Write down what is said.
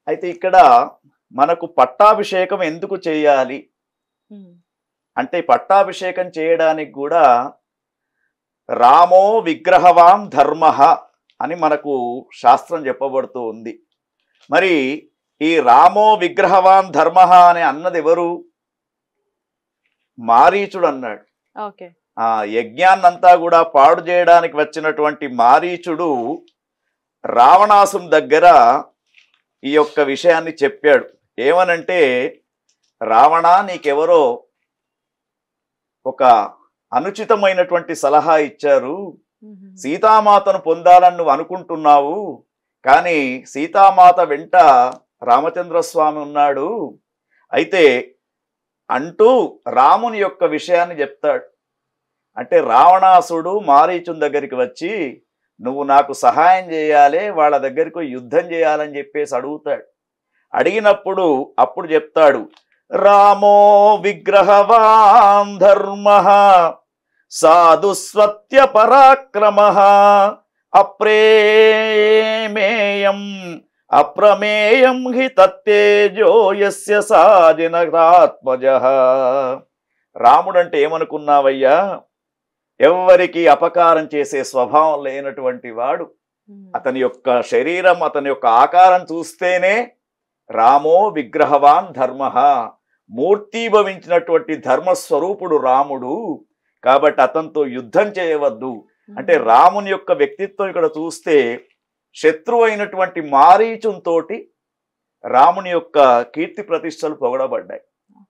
అయితే ఇక్కడ మనకు పట్టాభిషేకం ఎందుకు చేయాలి హ్మ్. అంటే పట్టాభిషేకం చేయడానికి కూడా రామో విగ్రహవాన్ ధర్మ అని మనకు శాస్త్రం చెప్పబడుతూ ఉంది. మరి ఈ రామో విగ్రహవాన్ ధర్మ అని అన్నది ఎవరు? మారీచుడు అన్నాడు. ఓకే. ఆ యజ్ఞాన్నంతా కూడా పాడు చేయడానికి వచ్చినటువంటి మారీచుడు రావణాసుని దగ్గర ఈ యొక్క విషయాన్ని చెప్పాడు. ఏమనంటే, రావణ, నీకెవరో ఒక అనుచితమైనటువంటి సలహా ఇచ్చారు. హుహు. సీతామాతను పొందాలని నువ్వు అనుకుంటున్నావు, కానీ సీతామాత వెంట రామచంద్రస్వామి ఉన్నాడు. అయితే అంటూ రాముని యొక్క విషయాన్ని చెప్తాడు. అంటే రావణాసుడు మారీచుని దగ్గరికి వచ్చి, నువ్వు నాకు సహాయం చేయాలి, వాళ్ళ దగ్గరికి యుద్ధం చేయాలని చెప్పేసి అడుగుతాడు. అడిగినప్పుడు అప్పుడు చెప్తాడు, రామో విగ్రహవాన్ ధర్మ సాధుస్వత్య పరాక్రమ అప్రేమేయం అప్రమేయం హి తత్తేజో యస్య సాజనరాత్మజః. రాముడంటే ఏమనుకున్నావయ్యా? ఎవ్వరికి అపకారం చేసే స్వభావం లేనటువంటి వాడు. హ్మ్. అతని యొక్క శరీరం, అతని యొక్క ఆకారం చూస్తేనే రామో విగ్రహవాన్ ధర్మ, మూర్తీభవించినటువంటి ధర్మస్వరూపుడు రాముడు. కాబట్టి అతనితో యుద్ధం చేయవద్దు. అంటే రాముని యొక్క వ్యక్తిత్వం ఇక్కడ చూస్తే శత్రువు అయినటువంటి మారీచునితోటి రాముని యొక్క కీర్తి ప్రతిష్టలు పొగడబడ్డాయి.